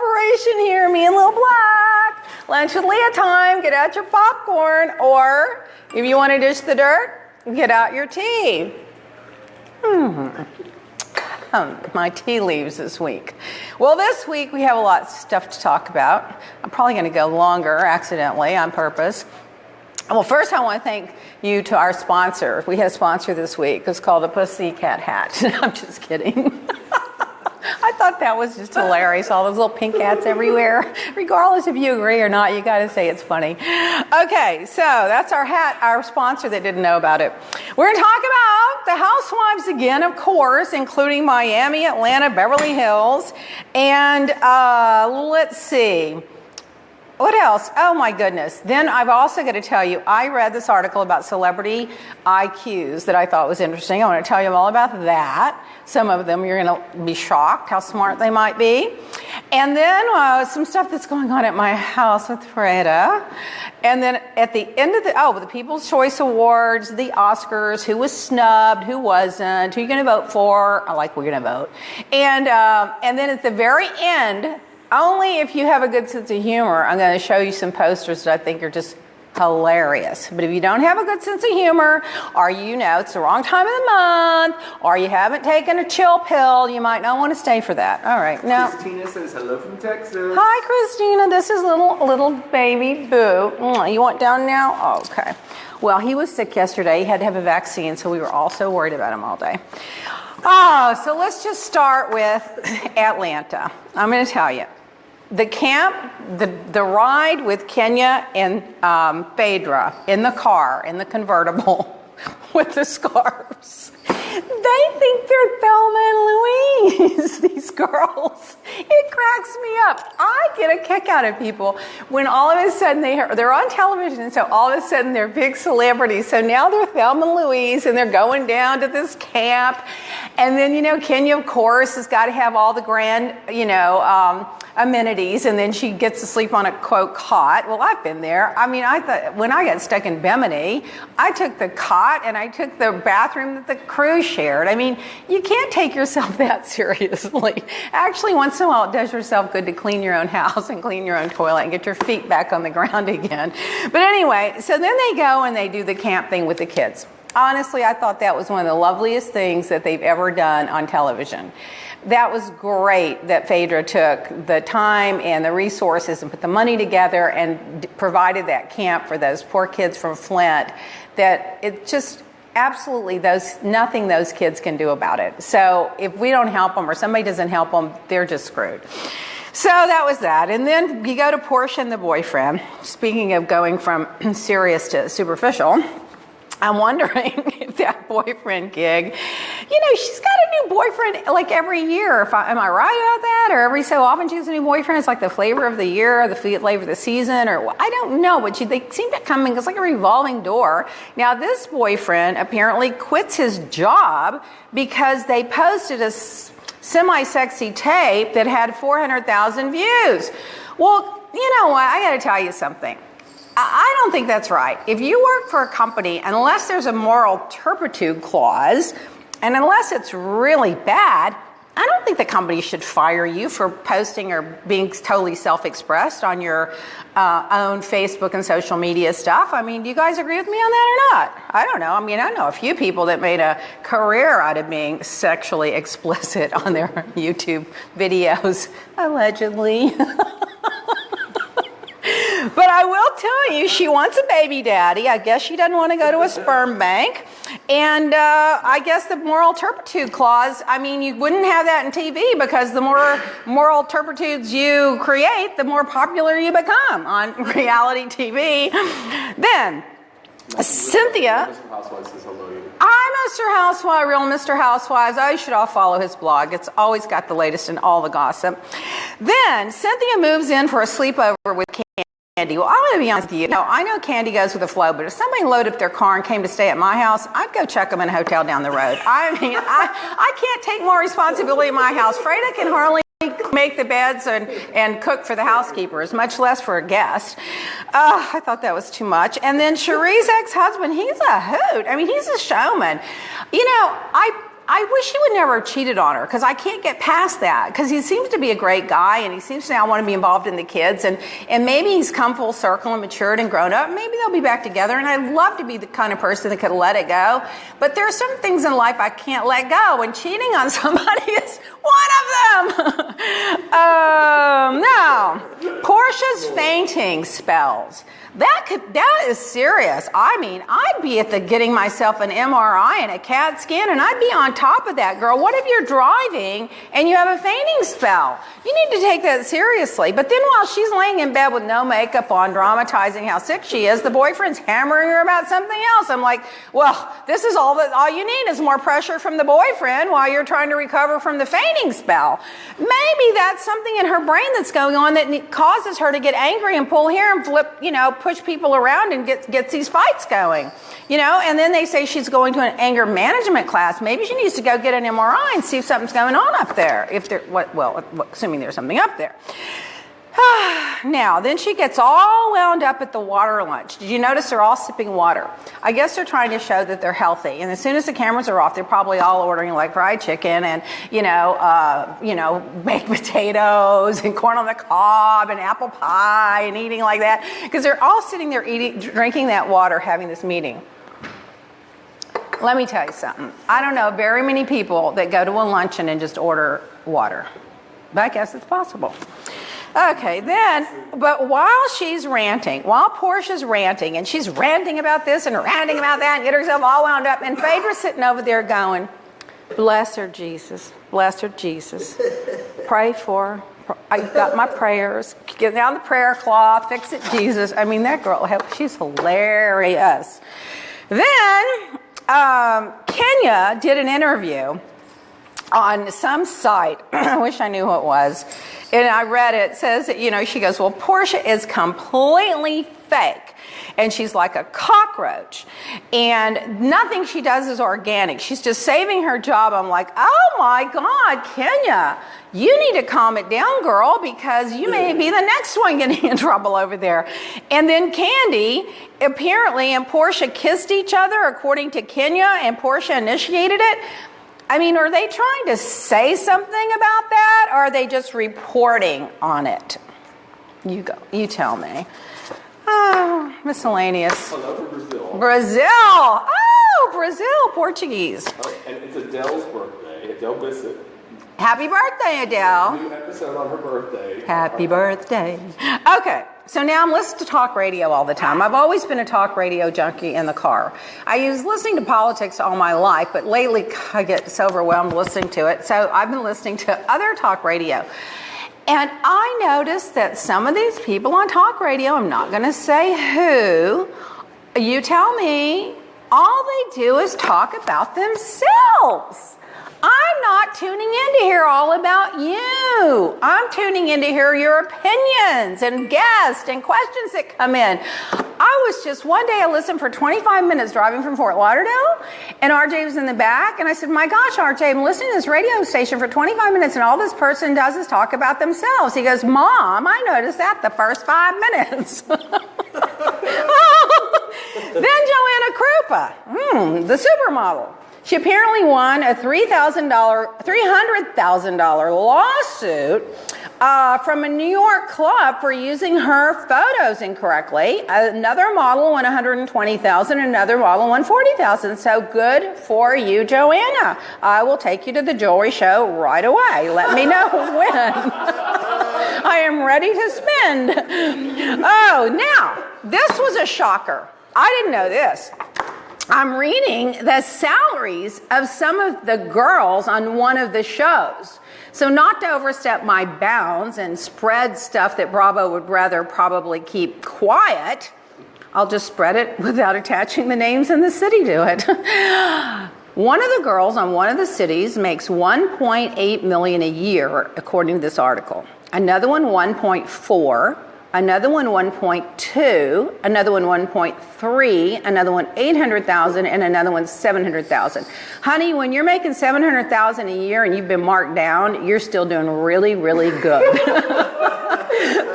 operation here, me and Lil Black. Lunch with Leah time, get out your popcorn, or if you want to dish the dirt, get out your tea. My tea leaves this week. Well, this week we have a lot of stuff to talk about. I'm probably going to go longer accidentally on purpose. Well, first I want to thank you to our sponsor. We had a sponsor this week. It's called a Pussycat Hat. I'm just kidding. I thought that was just hilarious. All those little pink hats everywhere. Regardless if you agree or not, you got to say it's funny. Okay, so that's our hat, our sponsor that didn't know about it. We're going to talk about the Housewives again, of course, including Miami, Atlanta, Beverly Hills. And let's see. What else? Oh my goodness. Then I've also got to tell you, I read this article about celebrity IQs that I thought was interesting. I want to tell you all about that. Some of them you're going to be shocked how smart they might be. And then some stuff that's going on at my house with Freda. And then at the end of the People's Choice Awards, the Oscars, who was snubbed, who wasn't, who you're going to vote for. I like we're going to vote. And then at the very end, only if you have a good sense of humor, I'm going to show you some posters that I think are just hilarious. But if you don't have a good sense of humor, or it's the wrong time of the month, or you haven't taken a chill pill, you might not want to stay for that. All right, now. Christina says hello from Texas. Hi, Christina. This is little baby Boo. You want down now? Oh, okay. Well, he was sick yesterday. He had to have a vaccine, so we were all so worried about him all day. Oh, so let's just start with Atlanta. I'm going to tell you. The camp, the ride with Kenya and Phaedra in the car, in the convertible, with the scarves. They think they're Thelma and Louise, these girls. It cracks me up. I get a kick out of people when all of a sudden they're on television, so all of a sudden they're big celebrities. So now they're Thelma and Louise, and they're going down to this camp. And then, Kenya, of course, has got to have all the grand, amenities, and then she gets to sleep on a, quote, cot. Well, I've been there. I mean, I thought when I got stuck in Bimini, I took the cot and I took the bathroom that the crew shared. I mean, you can't take yourself that seriously. Actually, once in a while, it does yourself good to clean your own house and clean your own toilet and get your feet back on the ground again. But anyway, so then they go and they do the camp thing with the kids. Honestly, I thought that was one of the loveliest things that they've ever done on television. That was great that Phaedra took the time and the resources and put the money together and provided that camp for those poor kids from Flint, that it just absolutely nothing those kids can do about it. So if we don't help them or somebody doesn't help them, they're just screwed. So that was that. And then you go to Portia and the boyfriend. Speaking of going from serious to superficial, I'm wondering if that boyfriend gig, she's got a new boyfriend like every year. Am I right about that? Or every so often she has a new boyfriend. It's like the flavor of the year or the flavor of the season, or I don't know. But they seem to come in. It's like a revolving door. Now this boyfriend apparently quits his job because they posted a semi-sexy tape that had 400,000 views. Well, you know what? I got to tell you something. I don't think that's right. If you work for a company, unless there's a moral turpitude clause, and unless it's really bad, I don't think the company should fire you for posting or being totally self-expressed on your own Facebook and social media stuff. I mean, do you guys agree with me on that or not? I don't know. I mean, I know a few people that made a career out of being sexually explicit on their YouTube videos, allegedly. But I will tell you, she wants a baby daddy. I guess she doesn't want to go to a sperm bank. And I guess the moral turpitude clause, I mean, you wouldn't have that in TV because the more moral turpitudes you create, the more popular you become on reality TV. Then, Cynthia. Hi, Mr. Housewife, Real Mr. Housewives. I should all follow his blog. It's always got the latest and all the gossip. Then, Cynthia moves in for a sleepover with Candy. Well, I'm going to be honest with you. I know Candy goes with the flow, but if somebody loaded up their car and came to stay at my house, I'd go check them in a hotel down the road. I mean, I can't take more responsibility in my house. Freda can hardly make the beds and cook for the housekeepers, much less for a guest. I thought that was too much. And then Cherie's ex-husband, he's a hoot. I mean, he's a showman. I wish he would never have cheated on her, because I can't get past that, because he seems to be a great guy and he seems to now want to be involved in the kids, and maybe he's come full circle and matured and grown up. Maybe they'll be back together, and I'd love to be the kind of person that could let it go. But there are some things in life I can't let go, and cheating on somebody is one of them. Now, Portia's fainting spells. That is serious. I mean, I'd be at the getting myself an MRI and a CAT scan, and I'd be on top of that, girl. What if you're driving and you have a fainting spell? You need to take that seriously. But then while she's laying in bed with no makeup on, dramatizing how sick she is, the boyfriend's hammering her about something else. I'm like, well, this is all you need is more pressure from the boyfriend while you're trying to recover from the fainting spell. Maybe that's something in her brain that's going on that causes her to get angry and pull hair and flip, push people around and gets these fights going, and then they say she's going to an anger management class. Maybe she needs to go get an MRI and see if something's going on up there. Assuming there's something up there. Now, then she gets all wound up at the water lunch. Did you notice they're all sipping water? I guess they're trying to show that they're healthy. And as soon as the cameras are off, they're probably all ordering like fried chicken and, baked potatoes and corn on the cob and apple pie and eating like that. Because they're all sitting there drinking that water, having this meeting. Let me tell you something. I don't know very many people that go to a luncheon and just order water. But I guess it's possible. Okay, but while Portia's ranting, and she's ranting about this and ranting about that and get herself all wound up, and Phaedra's sitting over there going, bless her, Jesus. Bless her, Jesus. Pray for her. I've got my prayers. Get down the prayer cloth. Fix it, Jesus. I mean, that girl, she's hilarious. Then Kenya did an interview on some site. I wish I knew who it was. And I read it. It says that, she goes, well, Portia is completely fake. And she's like a cockroach. And nothing she does is organic. She's just saving her job. I'm like, oh my God, Kenya, you need to calm it down, girl, because you may be the next one getting in trouble over there. And then Candy, apparently, and Portia kissed each other, according to Kenya, and Portia initiated it. I mean, are they trying to say something about that, or are they just reporting on it? You go. You tell me. Oh, miscellaneous. I love Brazil. Brazil. Oh, Brazil, Portuguese. Oh, and it's Adele's birthday. Adele Bissett. Happy birthday, Adele. New episode on her birthday. Happy birthday. Okay, so now I'm listening to talk radio all the time. I've always been a talk radio junkie in the car. I was listening to politics all my life, but lately I get so overwhelmed listening to it. So I've been listening to other talk radio. And I noticed that some of these people on talk radio, I'm not going to say who, you tell me, all they do is talk about themselves. I'm not tuning in to hear all about you. I'm tuning in to hear your opinions and guests and questions that come in. One day I listened for 25 minutes driving from Fort Lauderdale, and RJ was in the back, and I said, my gosh, RJ, I'm listening to this radio station for 25 minutes, and all this person does is talk about themselves. He goes, Mom, I noticed that the first 5 minutes. Then Joanna Krupa, the supermodel. She apparently won a $300,000 lawsuit from a New York club for using her photos incorrectly. Another model won $120,000, another model won $40,000. So good for you, Joanna. I will take you to the jewelry show right away. Let me know when. I am ready to spend. Oh, now, this was a shocker. I didn't know this. I'm reading the salaries of some of the girls on one of the shows. So not to overstep my bounds and spread stuff that Bravo would rather probably keep quiet, I'll just spread it without attaching the names and the city to it. One of the girls on one of the cities makes $1.8 million a year, according to this article. Another one, 1.4. Another one 1.2, another one 1.3, another one 800,000, and another one 700,000. Honey, when you're making 700,000 a year and you've been marked down, you're still doing really, really good.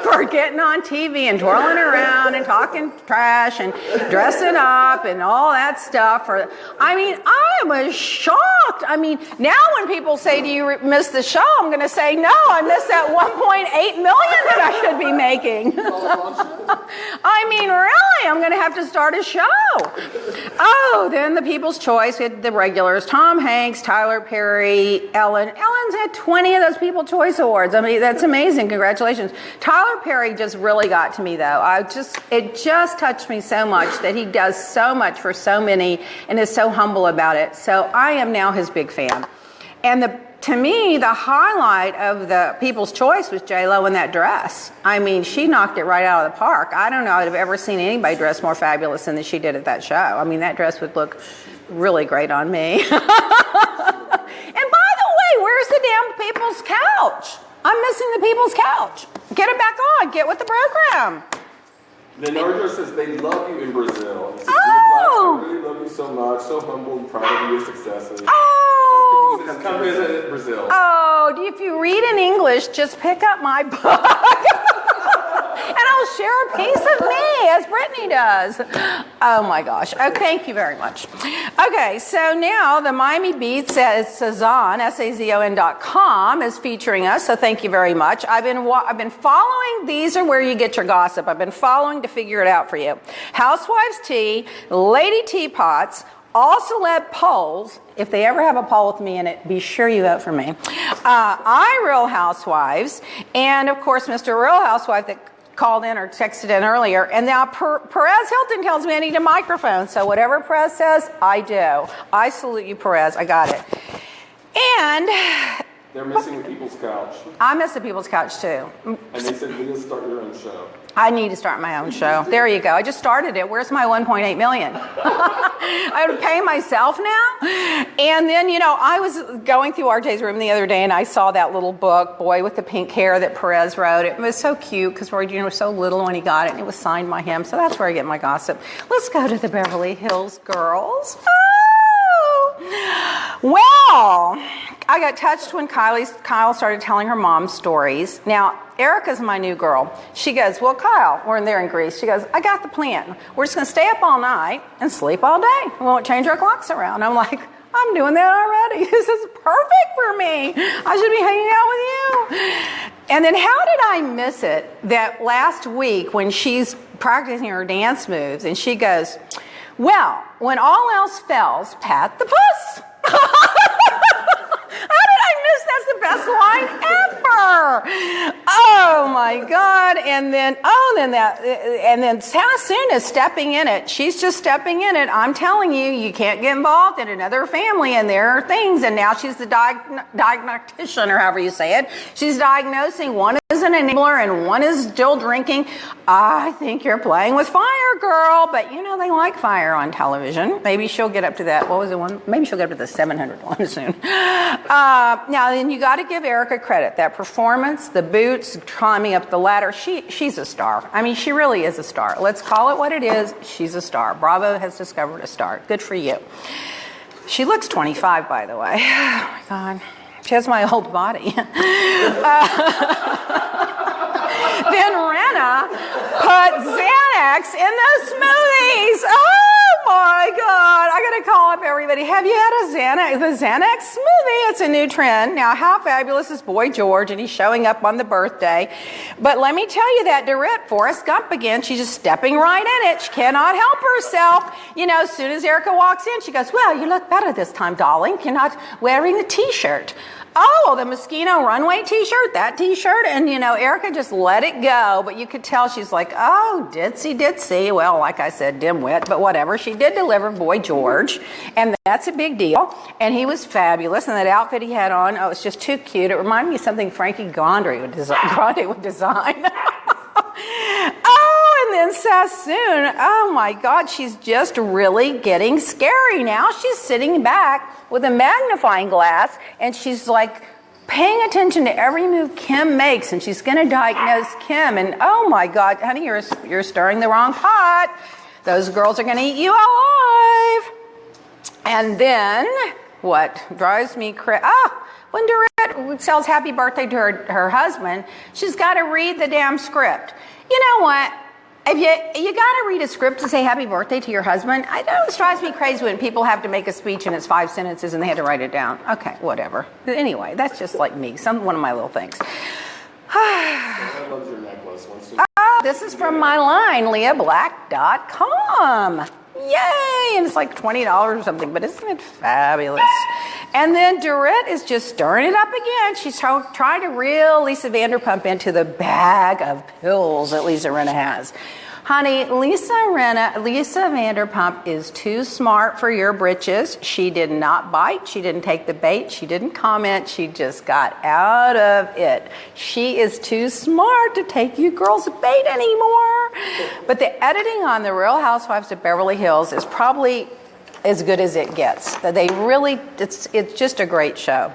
For for getting on TV and twirling around and talking trash and dressing up and all that stuff. I was shocked. I mean, now when people say, do you miss the show? I'm going to say, no, I miss that 1.8 million that I should be making. I mean, really, I'm going to have to start a show. Oh, then the People's Choice, we had the regulars, Tom Hanks, Tyler Perry, Ellen. Ellen's had 20 of those People's Choice Awards. I mean, that's amazing. Congratulations. Tyler Perry just really got to me, though. It just touched me so much that he does so much for so many and is so humble about it. So I am now his big fan. And to me, the highlight of the People's Choice was J-Lo in that dress. I mean, she knocked it right out of the park. I don't know I've ever seen anybody dress more fabulous than she did at that show. I mean, that dress would look really great on me. And by the way, where's the damn People's Couch? I'm missing the People's Couch. Get it back on. Get with the program. Leonardo says they love you in Brazil. He says, Oh! I really love you so much, so humble and proud of your successes. Oh! He says, come visit Brazil. Oh, if you read in English, just pick up my book. And I'll share a piece of me, as Brittany does. Oh my gosh. Oh, thank you very much. Okay, so now the Miami Beats at Sazon, SAZON.com, is featuring us, so thank you very much. I've been following, these are where you get your gossip. I've been following to figure it out for you. Housewives Tea, Lady Teapots, all celeb polls. If they ever have a poll with me in it, be sure you vote for me. Real Housewives, and of course, Mr. Real Housewife that called in or texted in earlier. And now Perez Hilton tells me I need a microphone. So whatever Perez says, I do. I salute you, Perez. I got it. And they're missing the People's Couch. I miss the People's Couch too. And they said you need to start your own show. I need to start my own show. There you go. I just started it. Where's my 1.8 million? I would pay myself now. And then, I was going through RJ's room the other day and I saw that little book, Boy with the Pink Hair, that Perez wrote. It was so cute because Roy Jr. was so little when he got it and it was signed by him. So that's where I get my gossip. Let's go to the Beverly Hills girls. Oh! Well, I got touched when Kyle started telling her mom's stories. Now, Erica's my new girl. She goes, well, Kyle, we're there in Greece. She goes, I got the plan. We're just going to stay up all night and sleep all day. We won't change our clocks around. I'm like, I'm doing that already. This is perfect for me. I should be hanging out with you. And then how did I miss it that last week when she's practicing her dance moves and she goes, well, when all else fails, pat the puss. How did I miss? That's the best line ever. Oh my God. And then Hannah Soon is stepping in it. She's just stepping in it. I'm telling you, you can't get involved in another family and there are things. And now she's the diagnostician, or however you say it. She's diagnosing one is an enabler and one is still drinking. I think you're playing with fire, girl. But they like fire on television. Maybe she'll get up to that. What was the one? Maybe she'll get up to the 700 one soon. Now, then you got to give Erica credit. That performance, the boots, climbing up the ladder, she's a star. I mean, she really is a star. Let's call it what it is. She's a star. Bravo has discovered a star. Good for you. She looks 25, by the way. Oh, my God. She has my old body. Then Renna put Xanax in the smoothies. Oh my God. I got to call up everybody. Have you had the Xanax smoothie? It's a new trend. Now, how fabulous is Boy George? And he's showing up on the birthday. But let me tell you that Dorrit, Forrest Gump again, she's just stepping right in it. She cannot help herself. As soon as Erica walks in, she goes, well, you look better this time, darling. You're not wearing the t-shirt. Oh, the Moschino runway t-shirt, that t-shirt. And, Erica just let it go. But you could tell she's like, oh, ditsy. Well, like I said, dimwit, but whatever. She did deliver Boy George, and that's a big deal. And he was fabulous. And that outfit he had on, it was just too cute. It reminded me of something Frankie Grande would design. Oh, and then Sassoon, oh my God, she's just really getting scary now. She's sitting back with a magnifying glass and she's like paying attention to every move Kim makes, and she's going to diagnose Kim. And oh my God, honey, you're stirring the wrong pot. Those girls are going to eat you alive. And then what drives me crazy? When Dorrit Dorette sells happy birthday to her husband, she's got to read the damn script. You know what? If you got to read a script to say happy birthday to your husband, I know it drives me crazy when people have to make a speech and it's 5 sentences and they had to write it down. Okay, whatever. Anyway, that's just like me. One of my little things. I love your necklace. This is from my line, leahblack.com. Yay! And it's like $20 or something, but isn't it fabulous? And then Dorette is just stirring it up again. She's trying to reel Lisa Vanderpump into the bag of pills that Lisa Rinna has. Honey, Lisa Vanderpump is too smart for your britches. She did not bite. She didn't take the bait. She didn't comment. She just got out of it. She is too smart to take you girls' bait anymore. But the editing on the Real Housewives of Beverly Hills is probably as good as it gets. It's just a great show.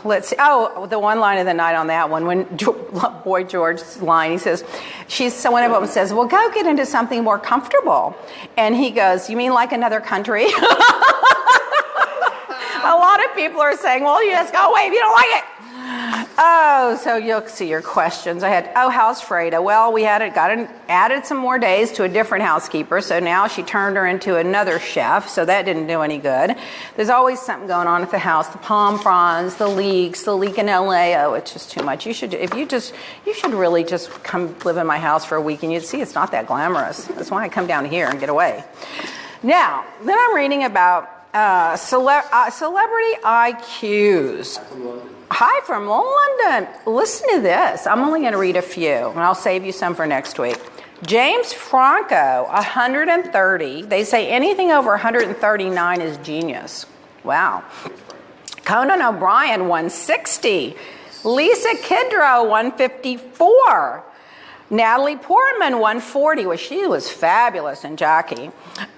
Let's see. Oh, the one line of the night on that one, when Boy George's line, he says, one of them says, well, go get into something more comfortable. And he goes, you mean like another country? A lot of people are saying, well, you just go away if you don't like it. Oh, so you'll see your questions. I had, how's Freda? Well, we added some more days to a different housekeeper, so now she turned her into another chef, so that didn't do any good. There's always something going on at the house, the palm fronds, the leak in LA. Oh, it's just too much. You should really just come live in my house for a week, and you'd see it's not that glamorous. That's why I come down here and get away. Now, then I'm reading about celebrity IQs. Hi from London. Listen to this. I'm only going to read a few, and I'll save you some for next week. James Franco, 130. They say anything over 139 is genius. Wow. Conan O'Brien, 160. Lisa Kudrow, 154. Natalie Portman, 140. Well, she was fabulous in Jackie.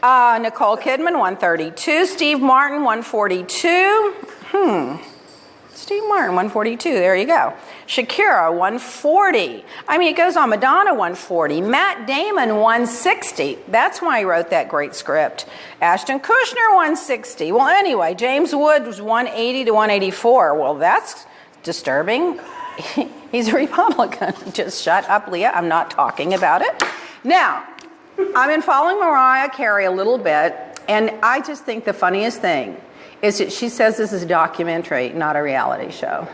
Nicole Kidman, 132. Steve Martin, 142. Steve Martin, 142. There you go. Shakira, 140. I mean, it goes on. Madonna, 140. Matt Damon, 160. That's why he wrote that great script. Ashton Kutcher, 160. Well, anyway, James Wood was 180 to 184. Well, that's disturbing. He's a Republican. Just shut up, Leah. I'm not talking about it. Now, I've been following Mariah Carey a little bit, and I just think the funniest thing is that she says this is a documentary, not a reality show.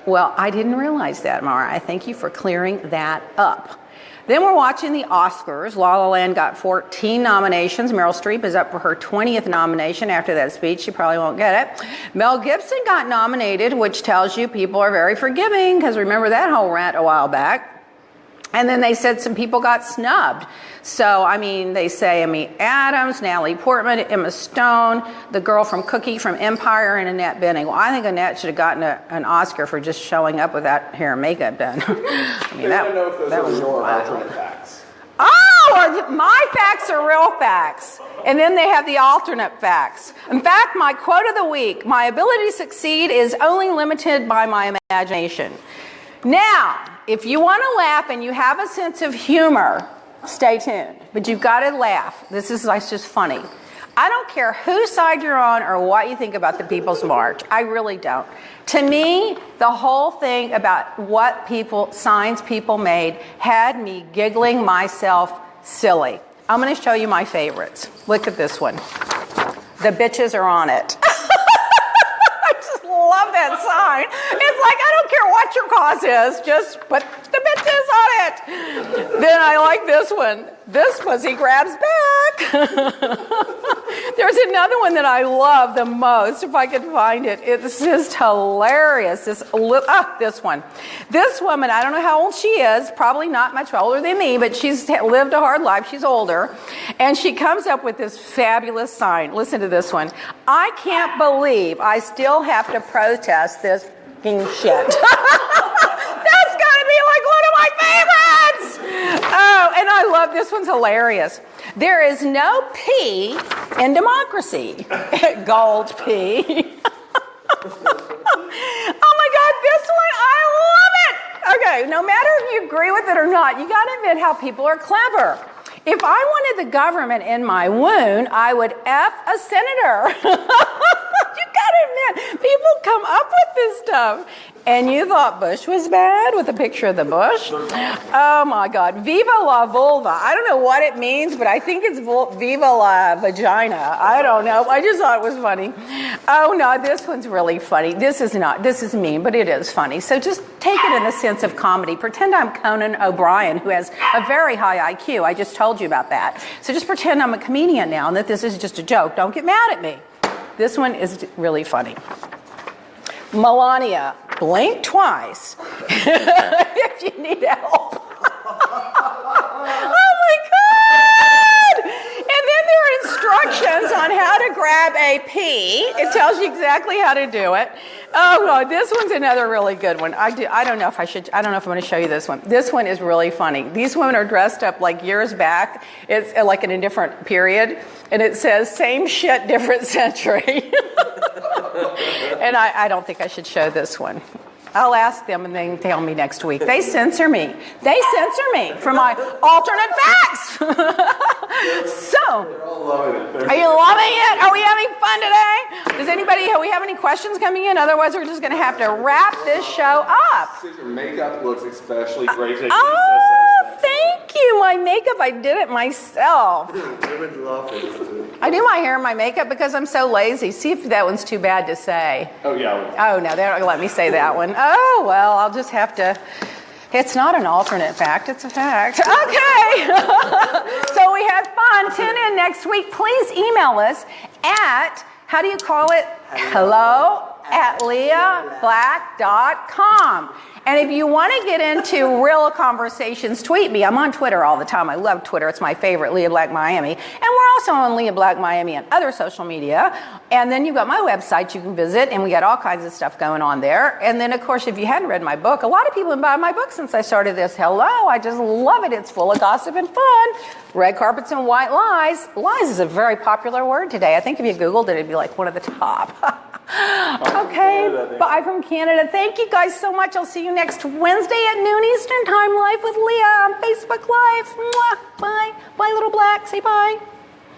Well, I didn't realize that, Mariah. Thank you for clearing that up. Then we're watching the Oscars. La La Land got 14 nominations. Meryl Streep is up for her 20th nomination after that speech. She probably won't get it. Mel Gibson got nominated, which tells you people are very forgiving, because remember that whole rant a while back. And then they said some people got snubbed. So, I mean, they say Amy Adams, Natalie Portman, Emma Stone, the girl from Cookie from Empire, and Annette Bening. Well, I think Annette should have gotten an Oscar for just showing up without hair and makeup done. I mean, I don't know if those are your alternate facts. Oh, my facts are real facts. And then they have the alternate facts. In fact, my quote of the week, my ability to succeed is only limited by my imagination. Now, if you want to laugh and you have a sense of humor, stay tuned. But you've got to laugh. This is like just funny. I don't care whose side you're on or what you think about the People's March. I really don't. To me, the whole thing about what signs people made had me giggling myself silly. I'm going to show you my favorites. Look at this one. The bitches are on it. Love that sign. It's like, I don't care what your cause is, just put the bitches on it. Then I like this one. This pussy grabs back. There's another one that I love the most, if I could find it. It's just hilarious. This one. This woman, I don't know how old she is, probably not much older than me, but she's lived a hard life. She's older. And she comes up with this fabulous sign. Listen to this one. I can't believe I still have to protest this f***ing shit. That's got to be like one of my favorites. Oh, and I love this one's hilarious. There is no P in democracy. Gold P. Oh my God, this one, I love it. Okay, no matter if you agree with it or not, you got to admit how people are clever. If I wanted the government in my wound, I would F a senator. You got to admit, People come up with this stuff. And you thought Bush was bad with a picture of the bush? Oh my God. Viva la vulva. I don't know what it means, but I think it's viva la vagina. I don't know. I just thought it was funny. Oh no, this one's really funny. This is mean, but it is funny. So just take it in the sense of comedy. Pretend I'm Conan O'Brien, who has a very high IQ. I just told you about that. So just pretend I'm a comedian now and that this is just a joke. Don't get mad at me. This one is really funny. Melania, blink twice if you need help. Oh my God! And then there are instructions on how to grab a pea. It tells you exactly how to do it. Oh no, this one's another really good one. I don't know if I'm going to show you this one. This one is really funny. These women are dressed up like years back. It's like in a different period. And it says, same shit, different century. And I don't think I should show this one. I'll ask them and they can tell me next week. They censor me. They censor me for my alternate facts. So, are you loving it? Are we having fun today? Do we have any questions coming in? Otherwise, we're just going to have to wrap this show up. Your makeup looks especially great. Oh, thank you. My makeup, I did it myself. Would love it. I do my hair and my makeup because I'm so lazy. See if that one's too bad to say. Oh, yeah. Oh, no, they don't let me say that one. Oh, well, I'll just have to. It's not an alternate fact, it's a fact. Okay. So we had fun. Tune in next week. Please email us at, how do you call it? hello@leahblack.com. And if you want to get into real conversations, tweet me. I'm on Twitter all the time. I love Twitter. It's my favorite, Leah Black Miami. And we're also on Leah Black Miami and other social media. And then you've got my website you can visit, and we got all kinds of stuff going on there. And then, of course, if you hadn't read my book, a lot of people have bought my book since I started this. Hello, I just love it. It's full of gossip and fun. Red carpets and white lies. Lies is a very popular word today. I think if you Googled it, it'd be like one of the top. Okay, bye from Canada. Thank you guys so much. I'll see you next Wednesday at noon Eastern Time, live with Leah on Facebook Live. Mwah. Bye. Bye, little black. Say bye.